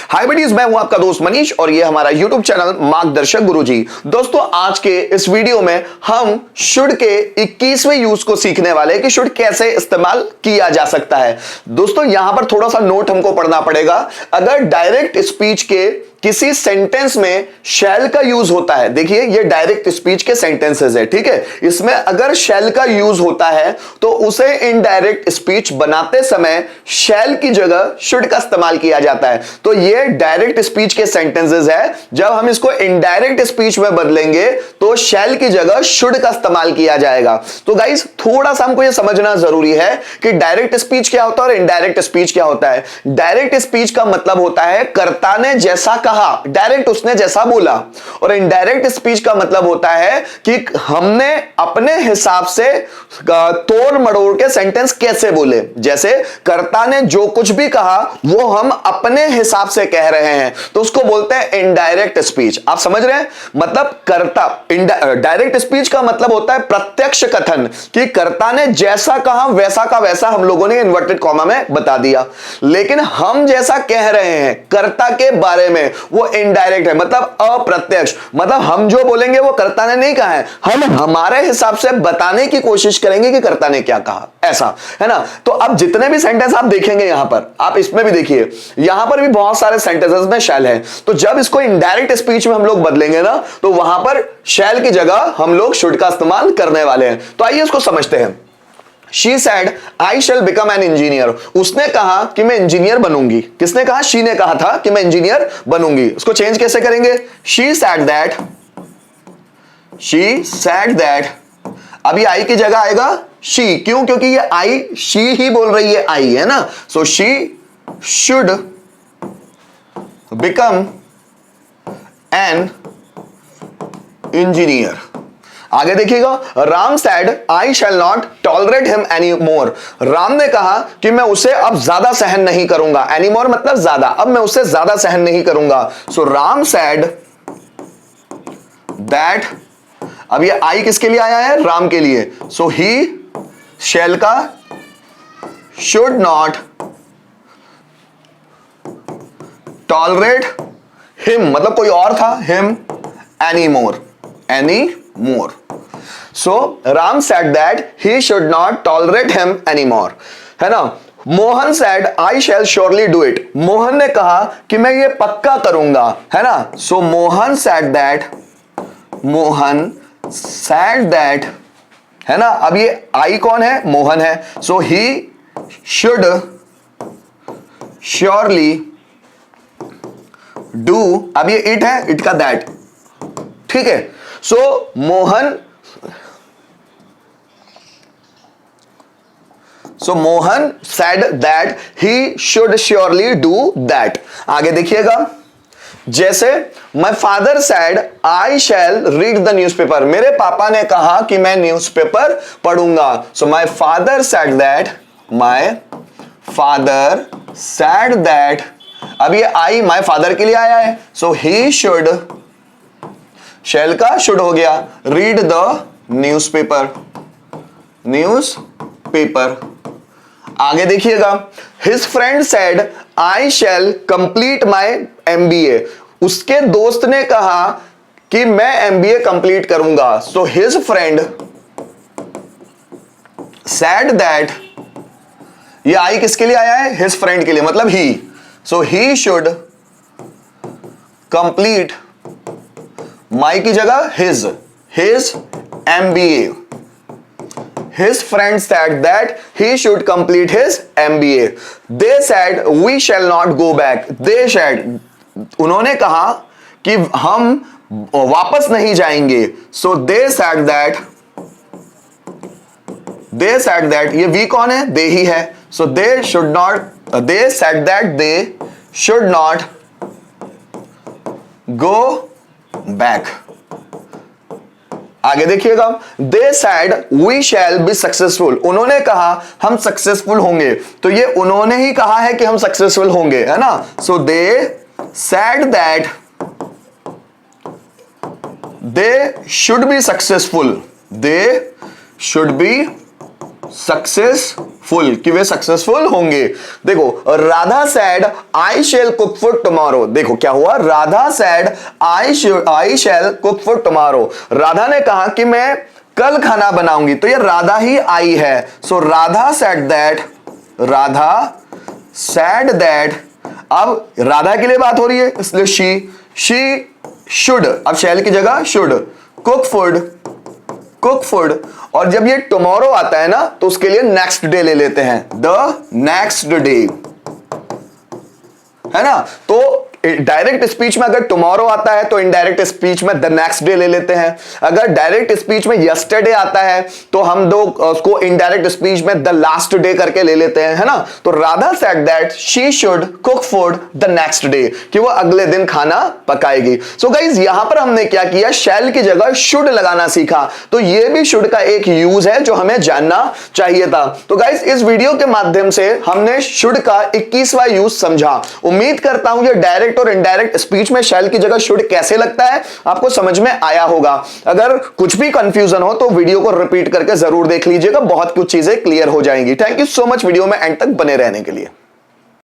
हाय buddies, मैं हूं आपका दोस्त मनीष और ये हमारा यूट्यूब चैनल मार्गदर्शक गुरुजी। दोस्तों, आज के इस वीडियो में हम शुड के 21वें यूज को सीखने वाले हैं कि शुड कैसे इस्तेमाल किया जा सकता है। दोस्तों, यहां पर थोड़ा सा नोट हमको पढ़ना पड़ेगा। अगर डायरेक्ट स्पीच के किसी सेंटेंस में शैल का यूज होता है, देखिए ये डायरेक्ट स्पीच के सेंटेंसेस है, ठीक है। इसमें अगर शैल का यूज होता है तो उसे इनडायरेक्ट स्पीच बनाते समय शैल की जगह शुड का इस्तेमाल किया जाता है। तो ये डायरेक्ट स्पीच के सेंटेंसेस है। जब हम इसको इनडायरेक्ट स्पीच में बदलेंगे तो शैल की जगह शुड का इस्तेमाल किया जाएगा। तो गाइस, थोड़ा सा हमको ये समझना जरूरी है कि डायरेक्ट स्पीच क्या होता है और इनडायरेक्ट स्पीच क्या होता है। डायरेक्ट स्पीच का मतलब होता है कर्ता ने जैसा कहा, डायरेक्ट उसने जैसा बोला, और इनडायरेक्ट स्पीच का मतलब होता है कि हमने अपने हिसाब से तोड़ मड़ोड़ के सेंटेंस कैसे बोले। जैसे कर्ता ने जो कुछ भी कहा वो हम अपने हिसाब से कह रहे हैं, तो उसको बोलते हैं इनडायरेक्ट स्पीच। आप समझ रहे हैं? मतलब कर्ता, डायरेक्ट स्पीच का मतलब होता है प्रत्यक्ष कथन, कि कर्ता ने जैसा कहा वैसा का वैसा हम लोगों ने इन्वर्टेड कॉमा में बता दिया। लेकिन हम जैसा कह रहे हैं कर्ता के बारे में वो इनडायरेक्ट है, मतलब अप्रत्यक्ष। मतलब हम जो बोलेंगे वो कर्ता ने नहीं कहा है, हम हमारे हिसाब से बताने की कोशिश करेंगे कि कर्ता ने क्या कहा, ऐसा है ना। तो अब जितने भी सेंटेंस आप देखेंगे यहां पर, आप इसमें भी देखिए, यहां पर भी बहुत सारे सेंटेंसेस में शैल है। तो जब इसको इनडायरेक्ट स्पीच में हम लोग बदलेंगे ना, तो वहां पर शैल की जगह हम लोग शुड का इस्तेमाल करने वाले हैं। तो आइए इसको समझते हैं। She said, I shall become an engineer. उसने कहा कि मैं इंजीनियर बनूंगी। किसने कहा? शी ने कहा था कि मैं इंजीनियर बनूंगी। उसको चेंज कैसे करेंगे? She said that. She said that. अभी आई की जगह आएगा she। क्यों? क्योंकि ये आई, she ही बोल रही है, आई है ना। So she should become an engineer. आगे देखिएगा, Ram sad I shall not tolerate him any more. Ram ने कहा कि मैं उसे अब ज्यादा सहन नहीं करूंगा। एनी मोर मतलब ज्यादा, अब मैं उसे ज्यादा सहन नहीं करूंगा। सो राम सैड दैट, अब ये आई किसके लिए आया है? राम के लिए। सो ही शैल का शुड नॉट टॉलरेट हिम, मतलब कोई और था, him any more, any more. So Ram said that he should not tolerate him anymore. है ना। Mohan said I shall surely do it. Mohan ने कहा कि मैं ये पक्का करूंगा, है ना। So Mohan said that, Mohan said that, है ना। अब ये I कौन है? मोहन है। So he should surely do, अब ये it है, it का that, ठीक है। सो Mohan said that he should surely do that. आगे देखिएगा, जैसे my father said I shall read the newspaper. मेरे पापा ने कहा कि मैं न्यूज़पेपर पढ़ूंगा। So my father said that, my father said that, अब ये I my father के लिए आया है। So he should, शैल का शुड हो गया, रीड द न्यूज़पेपर, न्यूज़पेपर। आगे देखिएगा, his friend said I shall complete my MBA। उसके दोस्त ने कहा कि मैं MBA कंप्लीट करूंगा। So his friend said that, ये आई किसके लिए आया है? हिज फ्रेंड के लिए, मतलब ही। सो ही शुड कंप्लीट, माई की जगह his MBA. His friend said that he should complete his MBA. They said we shall not go back. They said, उन्होंने कहा कि हम वापस नहीं जाएंगे। So they said that, ये we कौन है? they ही है। So they said that they should not go back. आगे देखिएगा, they said we shall be successful. उन्होंने कहा हम सक्सेसफुल होंगे। तो ये उन्होंने ही कहा है कि हम सक्सेसफुल होंगे, है ना। So they said that they should be successful, they should be successful, कि वे सक्सेसफुल होंगे। देखो, Radha said I shall cook food tomorrow. देखो क्या हुआ, Radha said I shall cook food tomorrow. Radha ने कहा कि मैं कल खाना बनाऊंगी, तो ये राधा ही आई है। So Radha said that, Radha said that, अब राधा के लिए बात हो रही है इसलिए शी शुड, अब शैल की जगह शुड, कुक फूड। और जब ये टुमारो आता है ना तो उसके लिए नेक्स्ट डे ले लेते हैं, द नेक्स्ट डे, है ना। तो डायरेक्ट स्पीच में अगर टुमारो आता है तो इनडायरेक्ट स्पीच में द नेक्स्ट डे ले लेते हैं। अगर डायरेक्ट स्पीच में यस्टरडे आता है तो हम दो उसको इनडायरेक्ट स्पीच में द लास्ट डे करके ले लेते हैं, है ना। तो Radha said that she should cook food the next day, कि वो अगले दिन खाना पकाएगी। सो गाइस, यहां पर हमने क्या किया, शैल की जगह शुड लगाना सीखा। तो ये भी शुड का एक यूज है जो हमें जानना चाहिए था। तो गाइस, इस वीडियो के माध्यम से हमने शुड का 21वां यूज समझा। उम्मीद करता हूं ये डायरेक्ट और इनडायरेक्ट स्पीच में शैल की जगह शुड कैसे लगता है आपको समझ में आया होगा। अगर कुछ भी कंफ्यूजन हो तो वीडियो को रिपीट करके जरूर देख लीजिएगा, बहुत कुछ चीजें क्लियर हो जाएंगी। Thank you so much video में एंड तक बने रहने के लिए।